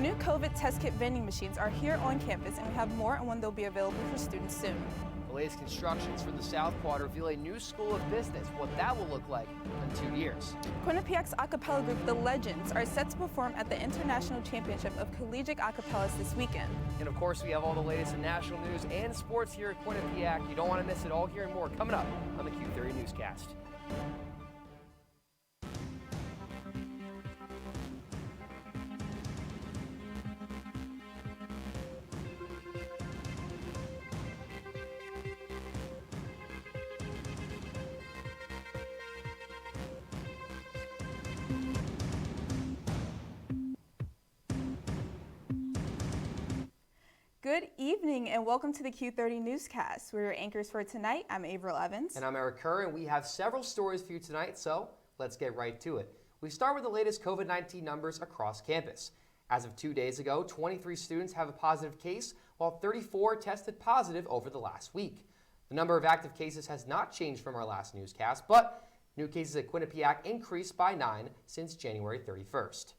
new COVID test kit vending machines are here on campus, and we have more on when they'll be available for students soon. The latest constructions for the South Quad reveal a new school of business, what that will look like in 2 years. Quinnipiac's a cappella group, The Legends, are set to perform at the International Championship of Collegiate Acapellas this weekend. And of course, we have all the latest in national news and sports here at Quinnipiac. You don't want to miss it all here and more coming up on the Q30 Newscast. Good evening and welcome to the Q30 Newscast. We're your anchors for tonight. I'm Averill Evans. And I'm Eric Kerr, and we have several stories for you tonight, so let's get right to it. We start with the latest COVID-19 numbers across campus. As of 2 days ago, 23 students have a positive case, while 34 tested positive over the last week. The number of active cases has not changed from our last newscast, but new cases at Quinnipiac increased by 9 since January 31st.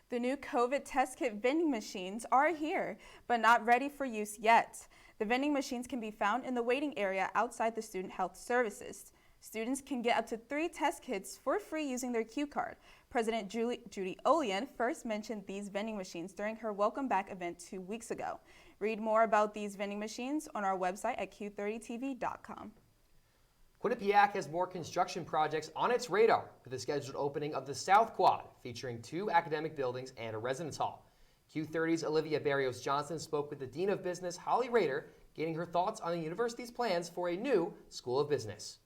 The new COVID test kit vending machines are here, but not ready for use yet. The vending machines can be found in the waiting area outside the Student Health Services. Students can get up to 3 test kits for free using their Q card. President Judy Olean first mentioned these vending machines during her Welcome Back event 2 weeks ago. Read more about these vending machines on our website at q30tv.com. Quinnipiac has more construction projects on its radar with the scheduled opening of the South Quad, featuring 2 academic buildings and a residence hall. Q30's Olivia Barrios Johnson spoke with the Dean of Business, Holly Rader, getting her thoughts on the university's plans for a new School of Business.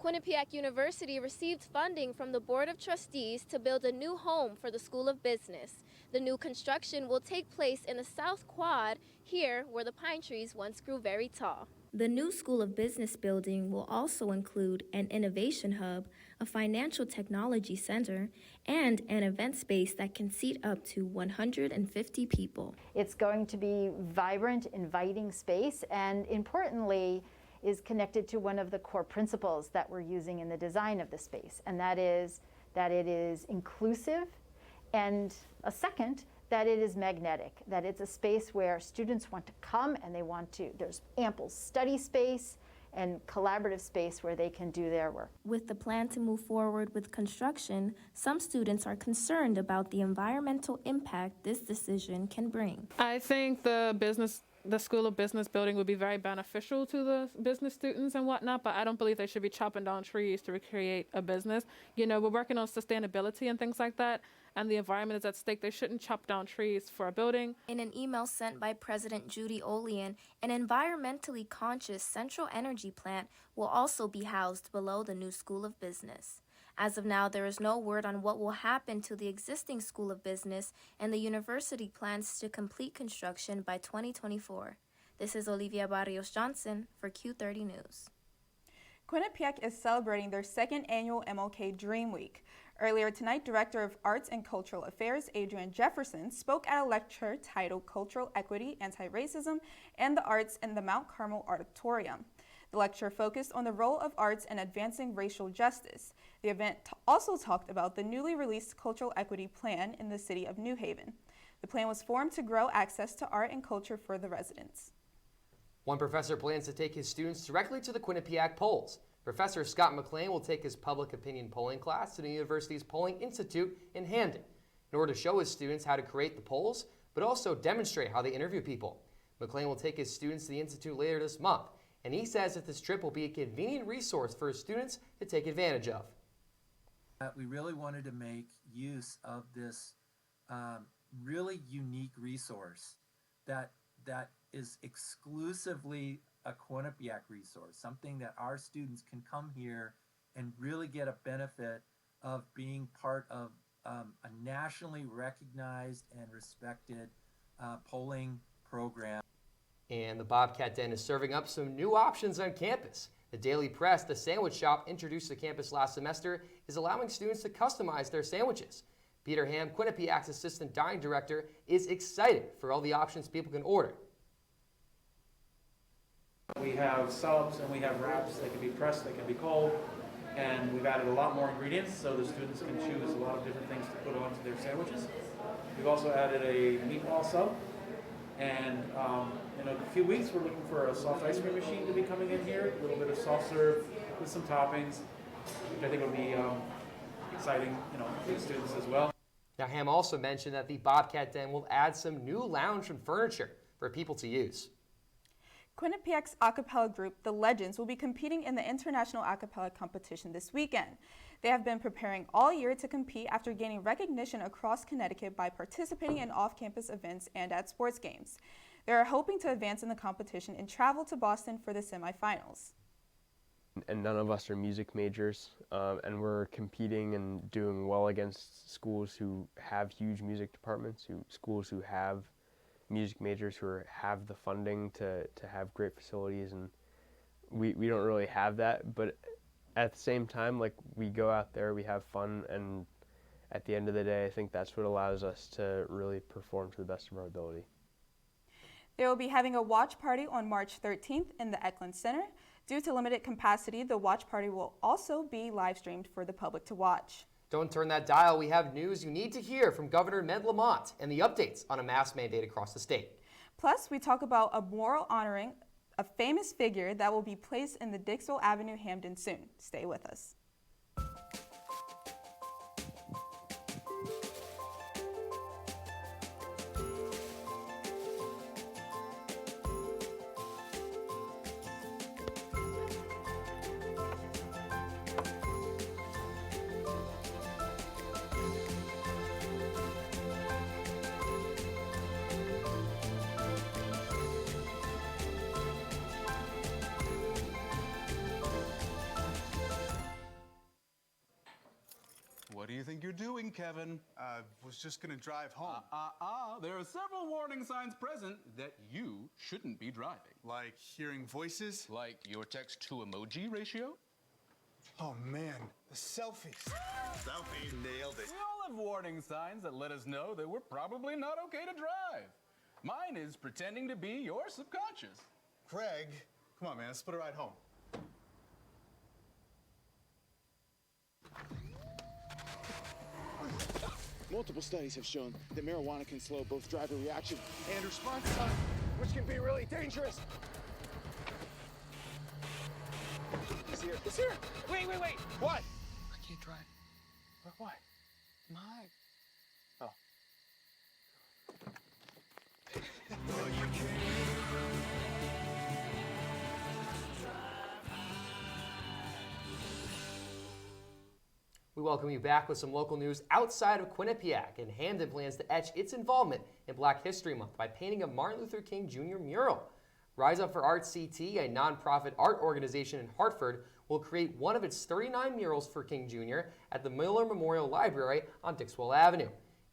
Quinnipiac University received funding from the Board of Trustees to build a new home for the School of Business. The new construction will take place in the South Quad, here where the pine trees once grew very tall. The new School of Business building will also include an innovation hub, a financial technology center, and an event space that can seat up to 150 people. It's going to be vibrant, inviting space, and importantly, is connected to one of the core principles that we're using in the design of the space, and that is that it is inclusive, and a second, that it is magnetic, that it's a space where students want to come and there's ample study space and collaborative space where they can do their work. With the plan to move forward with construction, some students are concerned about the environmental impact this decision can bring. I think the School of Business building would be very beneficial to the business students and whatnot, but I don't believe they should be chopping down trees to recreate a business. You know, we're working on sustainability and things like that, and the environment is at stake. They shouldn't chop down trees for a building. In an email sent by President Judy Olean, an environmentally conscious central energy plant will also be housed below the new School of Business. As of now, there is no word on what will happen to the existing School of Business, and the university plans to complete construction by 2024. This is Olivia Barrios Johnson for Q30 News. Quinnipiac is celebrating their 2nd annual MLK Dream Week. Earlier tonight, Director of Arts and Cultural Affairs, Adrian Jefferson, spoke at a lecture titled Cultural Equity, Anti-Racism, and the Arts in the Mount Carmel Auditorium. The lecture focused on the role of arts in advancing racial justice. The event also talked about the newly released Cultural Equity Plan in the city of New Haven. The plan was formed to grow access to art and culture for the residents. One professor plans to take his students directly to the Quinnipiac polls. Professor Scott McLean will take his public opinion polling class to the university's Polling Institute in Hamden in order to show his students how to create the polls, but also demonstrate how they interview people. McLean will take his students to the Institute later this month, and he says that this trip will be a convenient resource for his students to take advantage of. We really wanted to make use of this really unique resource that is exclusively a Quinnipiac resource, something that our students can come here and really get a benefit of being part of a nationally recognized and respected polling program. And the Bobcat Den is serving up some new options on campus. The Daily Press, the sandwich shop introduced to campus last semester, is allowing students to customize their sandwiches. Peter Ham, Quinnipiac's assistant dining director, is excited for all the options people can order. We have subs and we have wraps. They can be pressed, they can be cold, and we've added a lot more ingredients so the students can choose a lot of different things to put onto their sandwiches. We've also added a meatball sub. And in a few weeks, we're looking for a soft ice cream machine to be coming in here, a little bit of soft serve with some toppings, which I think will be exciting, for the students as well. Now, Ham also mentioned that the Bobcat Den will add some new lounge and furniture for people to use. Quinnipiac's a cappella group, The Legends, will be competing in the International A Cappella Competition this weekend. They have been preparing all year to compete after gaining recognition across Connecticut by participating in off-campus events and at sports games. They are hoping to advance in the competition and travel to Boston for the semifinals. And none of us are music majors, and we're competing and doing well against schools who have huge music departments, schools who have music majors who have the funding to have great facilities, and we don't really have that. But at the same time, like, we go out there, we have fun, and at the end of the day, I think that's what allows us to really perform to the best of our ability. They will be having a watch party on March 13th in the Eklund Center. Due to limited capacity, the watch party will also be live streamed for the public to watch. Don't turn that dial. We have news you need to hear from Governor Ned Lamont and the updates on a mask mandate across the state. Plus, we talk about a mural honoring a famous figure that will be placed in the Dixville Avenue, Hamden soon. Stay with us. What do you think you're doing, Kevin? Was just gonna drive home. There are several warning signs present that you shouldn't be driving. Like hearing voices? Like your text-to-emoji ratio? Oh man, the selfies. Selfies, nailed it. We all have warning signs that let us know that we're probably not okay to drive. Mine is pretending to be your subconscious. Craig, come on man, let's split a ride home. Multiple studies have shown that marijuana can slow both driver reaction and response time, which can be really dangerous. It's here. It's here. Wait. What? I can't drive. Why? My. Oh. We welcome you back with some local news outside of Quinnipiac, and Hamden plans to etch its involvement in Black History Month by painting a Martin Luther King Jr. mural. Rise Up for Art CT, a nonprofit art organization in Hartford, will create one of its 39 murals for King Jr. at the Miller Memorial Library on Dixwell Avenue.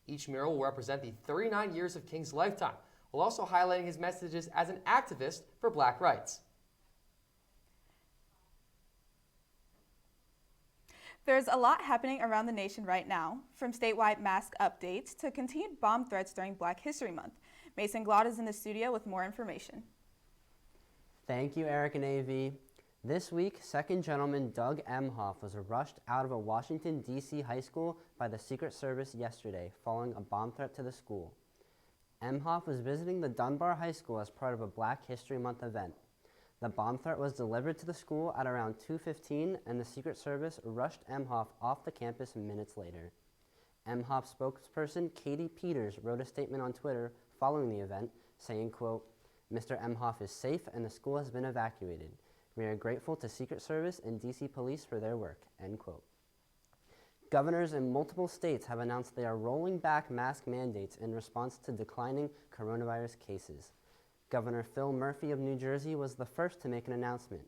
Each mural will represent the 39 years of King's lifetime, while also highlighting his messages as an activist for Black rights. There's a lot happening around the nation right now, from statewide mask updates to continued bomb threats during Black History Month. Mason Glott is in the studio with more information. Thank you, Eric and AV. This week, Second Gentleman Doug Emhoff was rushed out of a Washington, D.C. high school by the Secret Service yesterday following a bomb threat to the school. Emhoff was visiting the Dunbar High School as part of a Black History Month event. The bomb threat was delivered to the school at around 2:15, and the Secret Service rushed Emhoff off the campus minutes later. Emhoff spokesperson Katie Peters wrote a statement on Twitter following the event, saying, quote, "Mr. Emhoff is safe and the school has been evacuated. We are grateful to Secret Service and DC Police for their work," end quote. Governors in multiple states have announced they are rolling back mask mandates in response to declining coronavirus cases. Governor Phil Murphy of New Jersey was the first to make an announcement.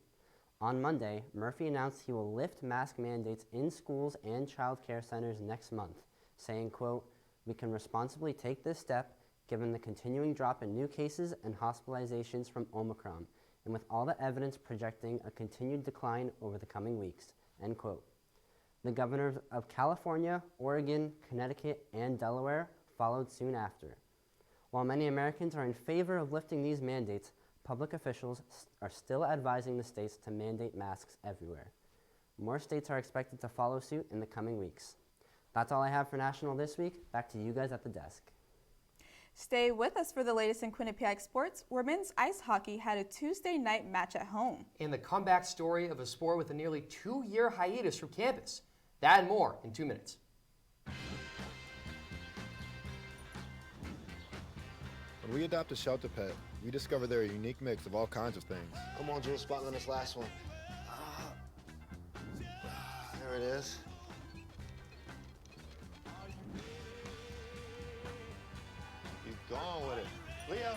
On Monday, Murphy announced he will lift mask mandates in schools and child care centers next month, saying, quote, "We can responsibly take this step given the continuing drop in new cases and hospitalizations from Omicron, and with all the evidence projecting a continued decline over the coming weeks," end quote. The governors of California, Oregon, Connecticut, and Delaware followed soon after. While many Americans are in favor of lifting these mandates, public officials are still advising the states to mandate masks everywhere. More states are expected to follow suit in the coming weeks. That's all I have for National this week. Back to you guys at the desk. Stay with us for the latest in Quinnipiac sports, where men's ice hockey had a Tuesday night match at home. And the comeback story of a sport with a nearly 2-year hiatus from campus. That and more in 2 minutes. When we adopt a shelter pet, we discover they're a unique mix of all kinds of things. Come on, Jules, spot on this last one. There it is. Keep going with it. Leo.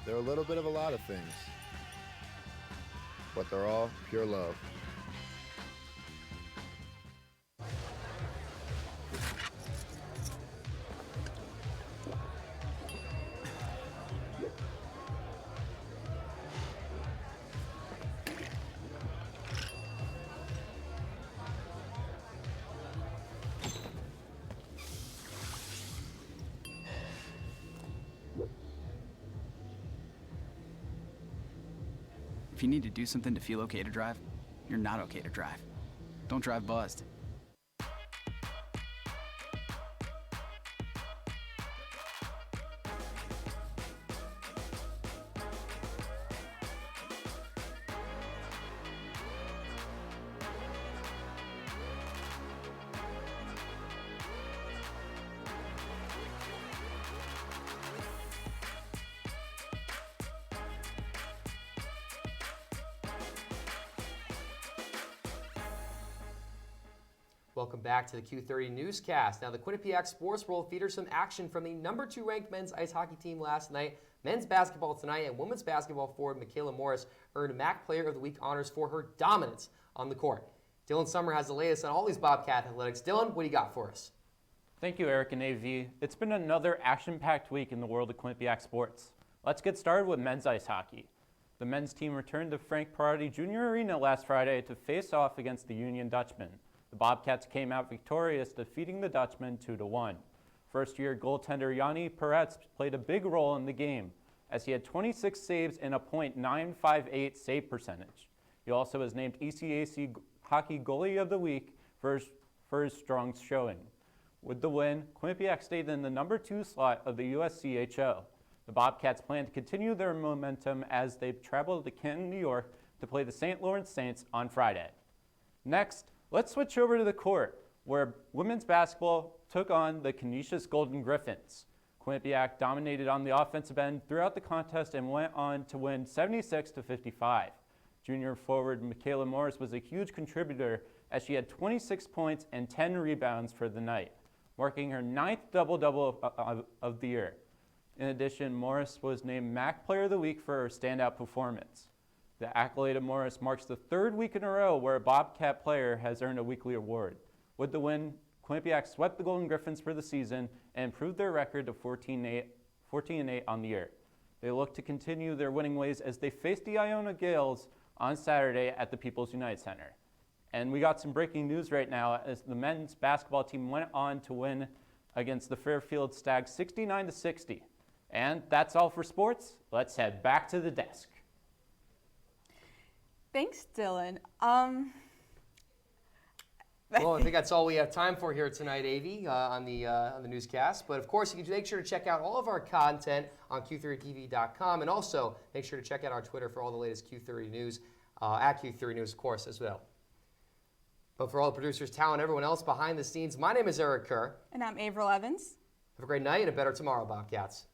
They're a little bit of a lot of things, but they're all pure love. If you need to do something to feel okay to drive, you're not okay to drive. Don't drive buzzed. Welcome back to the Q30 Newscast. Now, the Quinnipiac Sports World features some action from the number 2 ranked men's ice hockey team last night, men's basketball tonight, and women's basketball forward Michaela Morris earned MAC Player of the Week honors for her dominance on the court. Dylan Summer has the latest on all these Bobcat athletics. Dylan, what do you got for us? Thank you, Eric and AV. It's been another action-packed week in the world of Quinnipiac sports. Let's get started with men's ice hockey. The men's team returned to Frank Perotti Jr. Arena last Friday to face off against the Union Dutchmen. The Bobcats came out victorious, defeating the Dutchmen 2-1. First-year goaltender Yanni Peretz played a big role in the game, as he had 26 saves and a .958 save percentage. He also was named ECAC Hockey Goalie of the Week for his strong showing. With the win, Quinnipiac stayed in the number 2 slot of the USCHO. The Bobcats plan to continue their momentum as they travel to Canton, New York to play the St. Lawrence Saints on Friday. Next, let's switch over to the court, where women's basketball took on the Canisius Golden Griffins. Quinnipiac dominated on the offensive end throughout the contest and went on to win 76-55. Junior forward Michaela Morris was a huge contributor as she had 26 points and 10 rebounds for the night, marking her 9th double-double of the year. In addition, Morris was named MAC Player of the Week for her standout performance. The accolade of Morris marks the 3rd week in a row where a Bobcat player has earned a weekly award. With the win, Quinnipiac swept the Golden Griffins for the season and improved their record to 14-8 on the year. They look to continue their winning ways as they face the Iona Gales on Saturday at the People's United Center. And we got some breaking news right now as the men's basketball team went on to win against the Fairfield Stags 69-60. And that's all for sports. Let's head back to the desk. Thanks, Dylan. Well, I think that's all we have time for here tonight, AV, on the newscast. But of course, you can make sure to check out all of our content on Q30TV.com, and also make sure to check out our Twitter for all the latest Q30 news, at Q30 News, of course, as well. But for all the producers, talent, everyone else behind the scenes, my name is Eric Kerr. And I'm Avril Evans. Have a great night and a better tomorrow, Bobcats.